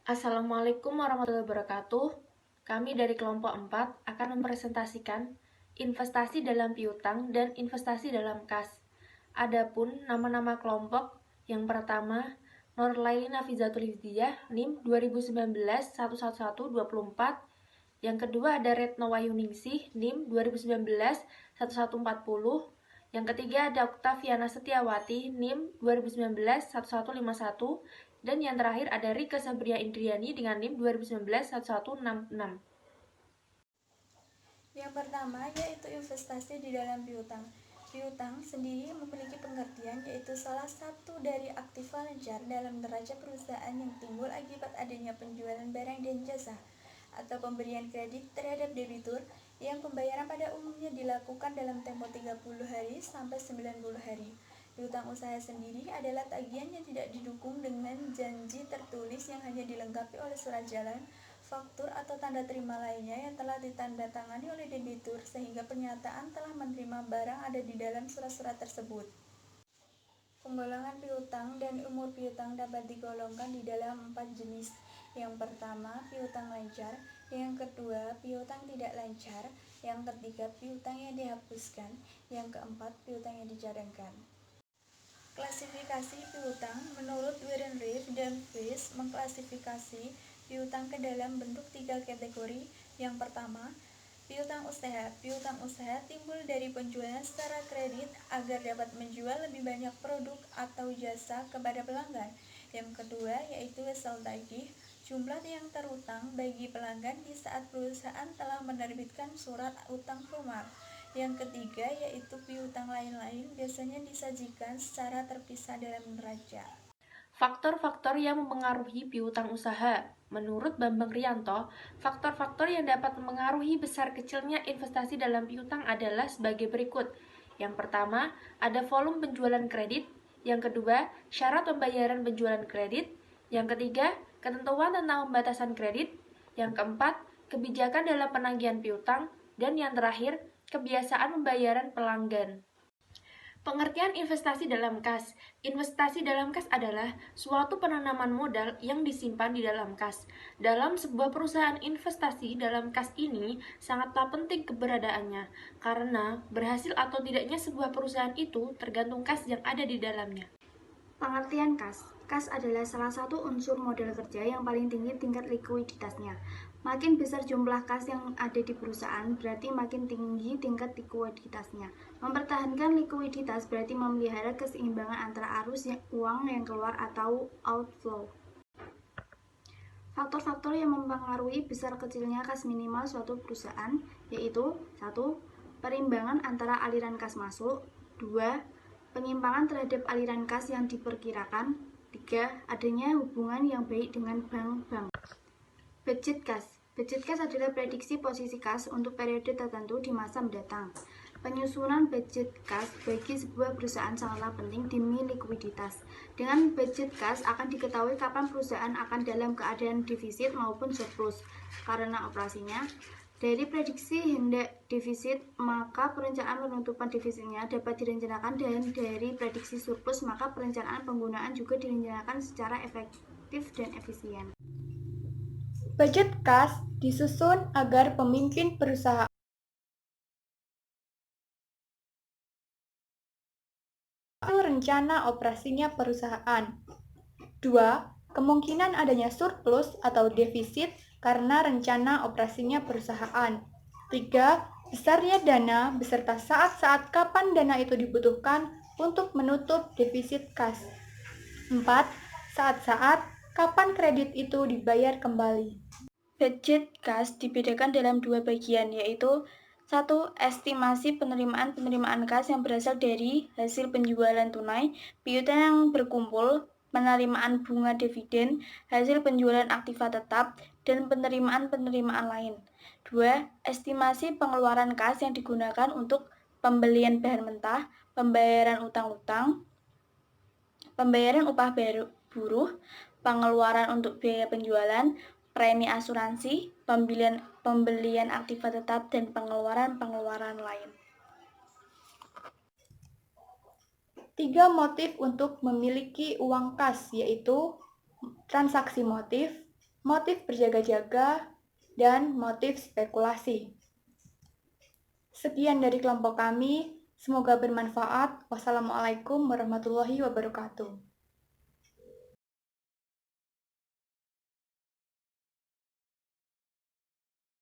Assalamualaikum warahmatullahi wabarakatuh. Kami dari kelompok 4 akan mempresentasikan investasi dalam piutang dan investasi dalam kas. Adapun nama-nama kelompok, yang pertama Nurlaini Hafizatul Hidayah NIM 2019-11124. Yang kedua ada Retno Wayuningsih NIM 2019-1140. Yang ketiga ada Oktaviana Setiawati NIM 2019-1151. Dan yang terakhir ada Rika Sabria Indriani dengan NIM 2019-1166. Yang pertama yaitu investasi di dalam piutang. Piutang sendiri memiliki pengertian yaitu salah satu dari aktiva lancar dalam neraca perusahaan yang timbul akibat adanya penjualan barang dan jasa atau pemberian kredit terhadap debitur yang pembayaran pada umumnya dilakukan dalam tempo 30 hari sampai 90 hari. Piutang usaha sendiri adalah tagihan yang tidak didukung dengan janji tertulis yang hanya dilengkapi oleh surat jalan, faktur atau tanda terima lainnya yang telah ditandatangani oleh debitur sehingga pernyataan telah menerima barang ada di dalam surat-surat tersebut. Penggolongan piutang dan umur piutang dapat digolongkan di dalam 4 jenis. Yang pertama, piutang lancar. Yang kedua, piutang tidak lancar. Yang ketiga, piutang yang dihapuskan. Yang keempat, piutang yang dicadangkan. Klasifikasi piutang menurut Warren Reef dan Fish mengklasifikasi piutang ke dalam bentuk 3 kategori. Yang pertama, piutang usaha. Piutang usaha timbul dari penjualan secara kredit agar dapat menjual lebih banyak produk atau jasa kepada pelanggan. Yang kedua yaitu wesel tagih, jumlah yang terutang bagi pelanggan di saat perusahaan telah menerbitkan surat utang formal. Yang ketiga yaitu piutang lain-lain, biasanya disajikan secara terpisah dalam neraca. Faktor-faktor yang mempengaruhi piutang usaha. Menurut Bambang Rianto, faktor-faktor yang dapat mempengaruhi besar kecilnya investasi dalam piutang adalah sebagai berikut. Yang pertama, ada volume penjualan kredit. Yang kedua, syarat pembayaran penjualan kredit. Yang ketiga, ketentuan tentang pembatasan kredit. Yang keempat, kebijakan dalam penagihan piutang. Dan yang terakhir, kebiasaan pembayaran pelanggan. Pengertian investasi dalam kas. Investasi dalam kas adalah suatu penanaman modal yang disimpan di dalam kas. Dalam sebuah perusahaan investasi dalam kas ini sangatlah penting keberadaannya, karena berhasil atau tidaknya sebuah perusahaan itu tergantung kas yang ada di dalamnya. Pengertian kas. Kas adalah salah satu unsur modal kerja yang paling tinggi tingkat likuiditasnya. Makin besar jumlah kas yang ada di perusahaan, berarti makin tinggi tingkat likuiditasnya. Mempertahankan likuiditas berarti memelihara keseimbangan antara arus uang yang keluar atau outflow. Faktor-faktor yang mempengaruhi besar kecilnya kas minimal suatu perusahaan yaitu 1. Perimbangan antara aliran kas masuk. 2. Penyimpangan terhadap aliran kas yang diperkirakan. 3. Adanya hubungan yang baik dengan bank-bank. Budget kas. Budget kas adalah prediksi posisi kas untuk periode tertentu di masa mendatang. Penyusunan budget kas bagi sebuah perusahaan sangatlah penting demi likuiditas. Dengan budget kas akan diketahui kapan perusahaan akan dalam keadaan defisit maupun surplus karena operasinya. Dari prediksi hendak defisit, maka perencanaan penutupan defisitnya dapat direncanakan, dan dari prediksi surplus, maka perencanaan penggunaan juga direncanakan secara efektif dan efisien. Budget kas disusun agar pemimpin perusahaan rencana operasinya perusahaan. 2. Kemungkinan adanya surplus atau defisit karena rencana operasinya perusahaan. 3. Besarnya dana beserta saat-saat kapan dana itu dibutuhkan untuk menutup defisit kas. 4. Saat-saat kapan kredit itu dibayar kembali. Budget kas dibedakan dalam 2 bagian, yaitu 1. Estimasi penerimaan kas yang berasal dari hasil penjualan tunai, piutang yang berkumpul, penerimaan bunga dividen, hasil penjualan aktiva tetap, dan penerimaan lain. 2. Estimasi pengeluaran kas yang digunakan untuk pembelian bahan mentah, pembayaran utang-utang, pembayaran upah buruh, pengeluaran untuk biaya penjualan, premi asuransi, pembelian aktiva tetap, dan pengeluaran lain. 3 motif untuk memiliki uang kas, yaitu transaksi motif, motif berjaga-jaga, dan motif spekulasi. Sekian dari kelompok kami, semoga bermanfaat. Wassalamualaikum warahmatullahi wabarakatuh.